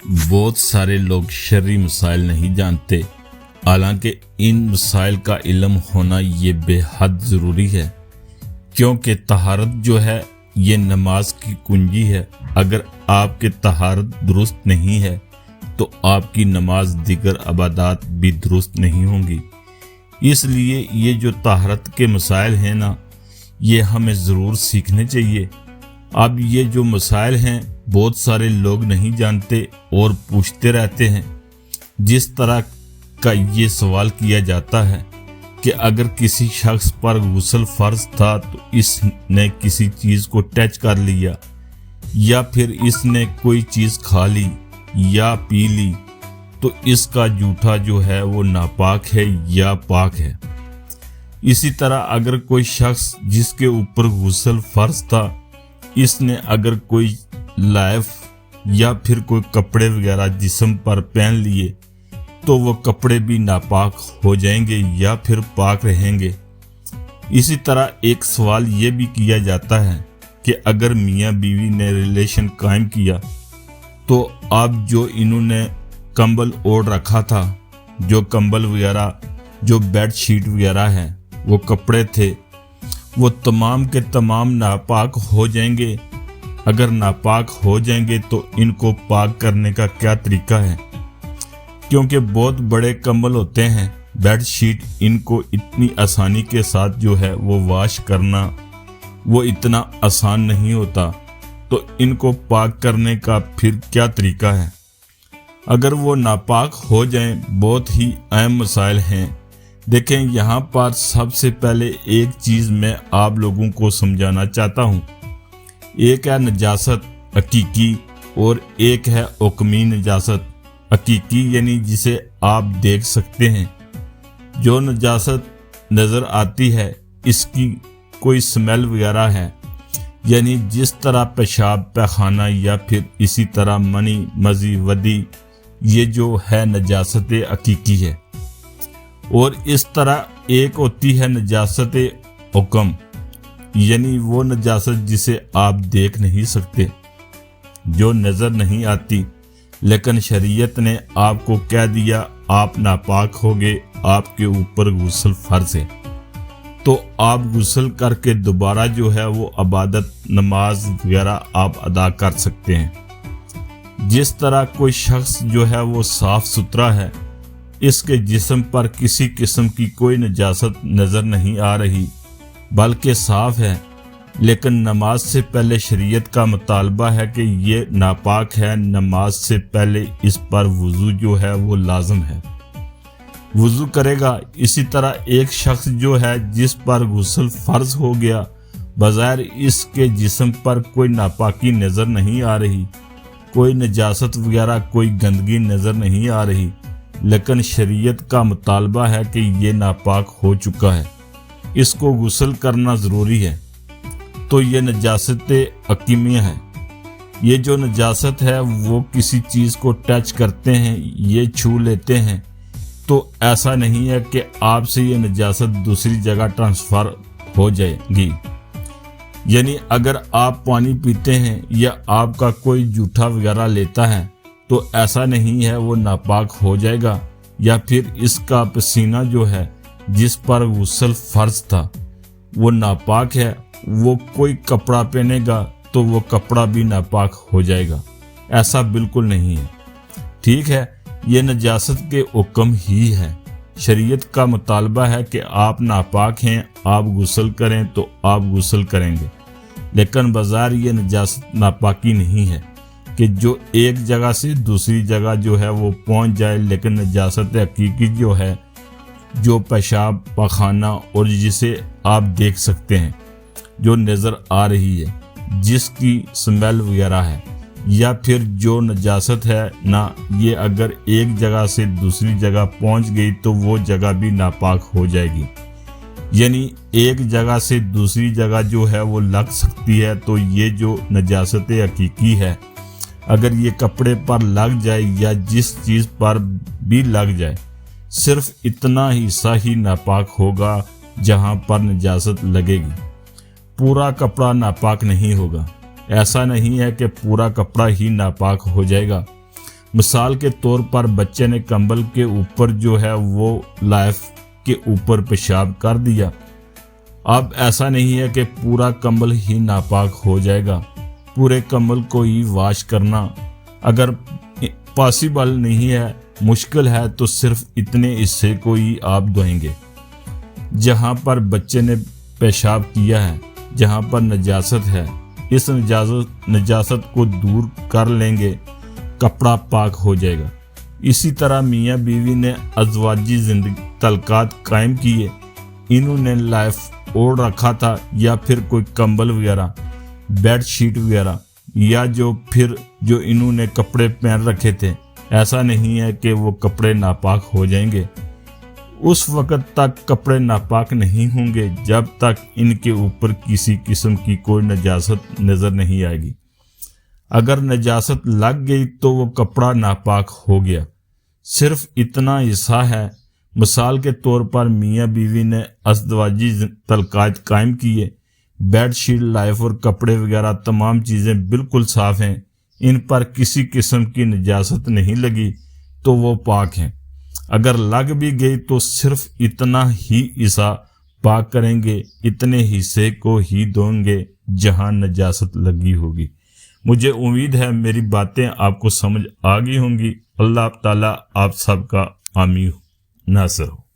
बहुत सारे लोग शर्री मसाइल नहीं जानते, हालांकि इन मसाइल का इल्म होना ये बेहद ज़रूरी है, क्योंकि तहारत जो है ये नमाज की कुंजी है। अगर आपके तहारत दुरुस्त नहीं है तो आपकी नमाज दीगर इबादत भी दुरुस्त नहीं होंगी। इसलिए ये जो तहारत के मसाइल हैं ना, ये हमें ज़रूर सीखने चाहिए। अब ये जो मसाइल हैं बहुत सारे लोग नहीं जानते और पूछते रहते हैं। जिस तरह का ये सवाल किया जाता है कि अगर किसी शख्स पर गुस्ल फ़र्ज था तो इसने किसी चीज़ को टच कर लिया या फिर इसने कोई चीज़ खा ली या पी ली, तो इसका जूठा जो है वो नापाक है या पाक है। इसी तरह अगर कोई शख्स जिसके ऊपर गुस्ल फ़र्ज था, इसने अगर कोई लाइफ या फिर कोई कपड़े वगैरह जिस्म पर पहन लिए तो वो कपड़े भी नापाक हो जाएंगे या फिर पाक रहेंगे। इसी तरह एक सवाल ये भी किया जाता है कि अगर मियाँ बीवी ने रिलेशन कायम किया तो अब जो इन्होंने कंबल ओढ़ रखा था, जो कंबल वगैरह, जो बेड शीट वगैरह है, वो कपड़े थे, वो तमाम के तमाम नापाक हो जाएंगे। अगर नापाक हो जाएंगे तो इनको पाक करने का क्या तरीका है? क्योंकि बहुत बड़े कंबल होते हैं, बेड शीट, इनको इतनी आसानी के साथ जो है वो वॉश करना वो इतना आसान नहीं होता, तो इनको पाक करने का फिर क्या तरीका है? अगर वो नापाक हो जाएं, बहुत ही अहम मसाइल हैं। देखें, यहाँ पर सबसे पहले एक चीज़ मैं आप लोगों को समझाना चाहता हूँ। एक है नजासत हकीकी और एक है हुक्मी नजासत। हकीकी यानी जिसे आप देख सकते हैं, जो नजासत नज़र आती है, इसकी कोई स्मेल वगैरह है, यानी जिस तरह पेशाब पैखाना या फिर इसी तरह मनी मजी वदी, ये जो है नजासत हकीकी है। और इस तरह एक होती है नजासत हुक्म, यानी वो नजासत जिसे आप देख नहीं सकते, जो नज़र नहीं आती, लेकिन शरीयत ने आपको कह दिया आप नापाक हो गए, आपके ऊपर गुस्ल फ़र्ज है, तो आप गुस्ल करके दोबारा जो है वो इबादत नमाज वगैरह आप अदा कर सकते हैं। जिस तरह कोई शख्स जो है वो साफ़ सुथरा है, इसके जिस्म पर किसी किस्म की कोई नजासत नज़र नहीं आ रही, बल्कि साफ़ है, लेकिन नमाज से पहले शरीयत का मुतालबा है कि ये नापाक है। नमाज से पहले इस पर वज़ू जो है वो लाजम है, वज़ू करेगा। इसी तरह एक शख्स जो है जिस पर गुस्ल फ़र्ज हो गया, बज़ाहिर इसके जिस्म पर कोई नापाकी नज़र नहीं आ रही, कोई नजासत वगैरह कोई गंदगी नज़र नहीं आ रही, लेकिन शरीयत का मुतालबा है कि ये नापाक हो चुका है, इसको गुस्ल करना ज़रूरी है, तो ये नजासत हकीमिया है। ये जो नजासत है वो किसी चीज़ को टच करते हैं, ये छू लेते हैं, तो ऐसा नहीं है कि आपसे ये नजासत दूसरी जगह ट्रांसफ़र हो जाएगी। यानी अगर आप पानी पीते हैं या आपका कोई जूठा वगैरह लेता है तो ऐसा नहीं है वो नापाक हो जाएगा, या फिर इसका पसीना जो है जिस पर गुस्ल फ़र्ज था वो नापाक है, वो कोई कपड़ा पहनेगा तो वो कपड़ा भी नापाक हो जाएगा। ऐसा बिल्कुल नहीं है। ठीक है, ये नजासत के हुक्म ही है। शरीयत का मुतालबा है कि आप नापाक हैं, आप गुस्ल करें तो आप गुस्ल करेंगे, लेकिन बाज़ार ये नजासत नापाकी नहीं है कि जो एक जगह से दूसरी जगह जो है वो पहुंच जाए, लेकिन नजासत हकीकी जो है, जो पेशाब पखाना और जिसे आप देख सकते हैं, जो नज़र आ रही है, जिसकी स्मेल वगैरह है, या फिर जो नजासत है ना, ये अगर एक जगह से दूसरी जगह पहुंच गई तो वो जगह भी नापाक हो जाएगी। यानी एक जगह से दूसरी जगह जो है वो लग सकती है, तो ये जो नजासत हकीकी है, अगर ये कपड़े पर लग जाए या जिस चीज़ पर भी लग जाए, सिर्फ इतना हिस्सा ही नापाक होगा जहाँ पर नजासत लगेगी, पूरा कपड़ा नापाक नहीं होगा। ऐसा नहीं है कि पूरा कपड़ा ही नापाक हो जाएगा। مثال کے طور پر بچے نے کمبل کے اوپر جو ہے وہ لائف کے اوپر پیشاب کر دیا، اب ایسا نہیں ہے کہ پورا کمبل ہی ناپاک ہو جائے گا، پورے کمبل کو ہی واش کرنا اگر پاسبل نہیں ہے، مشکل ہے، تو صرف اتنے حصے کو ہی آپ دھوئیں گے جہاں پر بچے نے پیشاب کیا ہے، جہاں پر نجاست ہے، اس نجاست کو دور کر لیں گے، کپڑا پاک ہو جائے گا۔ اسی طرح میاں بیوی نے ازواجی زندگی تعلقات قائم کیے، انہوں نے لائف اوڑھ رکھا تھا یا پھر کوئی کمبل وغیرہ، بیڈ شیٹ وغیرہ، یا جو انہوں نے کپڑے پہن رکھے تھے، ایسا نہیں ہے کہ وہ کپڑے ناپاک ہو جائیں گے، اس وقت تک کپڑے ناپاک نہیں ہوں گے جب تک ان کے اوپر کسی قسم کی کوئی نجاست نظر نہیں آئے گی۔ اگر نجاست لگ گئی تو وہ کپڑا ناپاک ہو گیا، صرف اتنا حصہ ہے۔ مثال کے طور پر میاں بیوی نے ازدواجی تعلقات قائم کیے، بیڈ شیٹ، لائف اور کپڑے وغیرہ تمام چیزیں بالکل صاف ہیں، ان پر کسی قسم کی نجاست نہیں لگی تو وہ پاک ہیں۔ اگر لگ بھی گئی تو صرف اتنا ہی حصہ پاک کریں گے، اتنے حصے کو ہی دھوئیں گے جہاں نجاست لگی ہوگی۔ مجھے امید ہے میری باتیں آپ کو سمجھ آ گئی ہوں گی۔ اللہ تعالیٰ آپ سب کا حامی ناصر ہو۔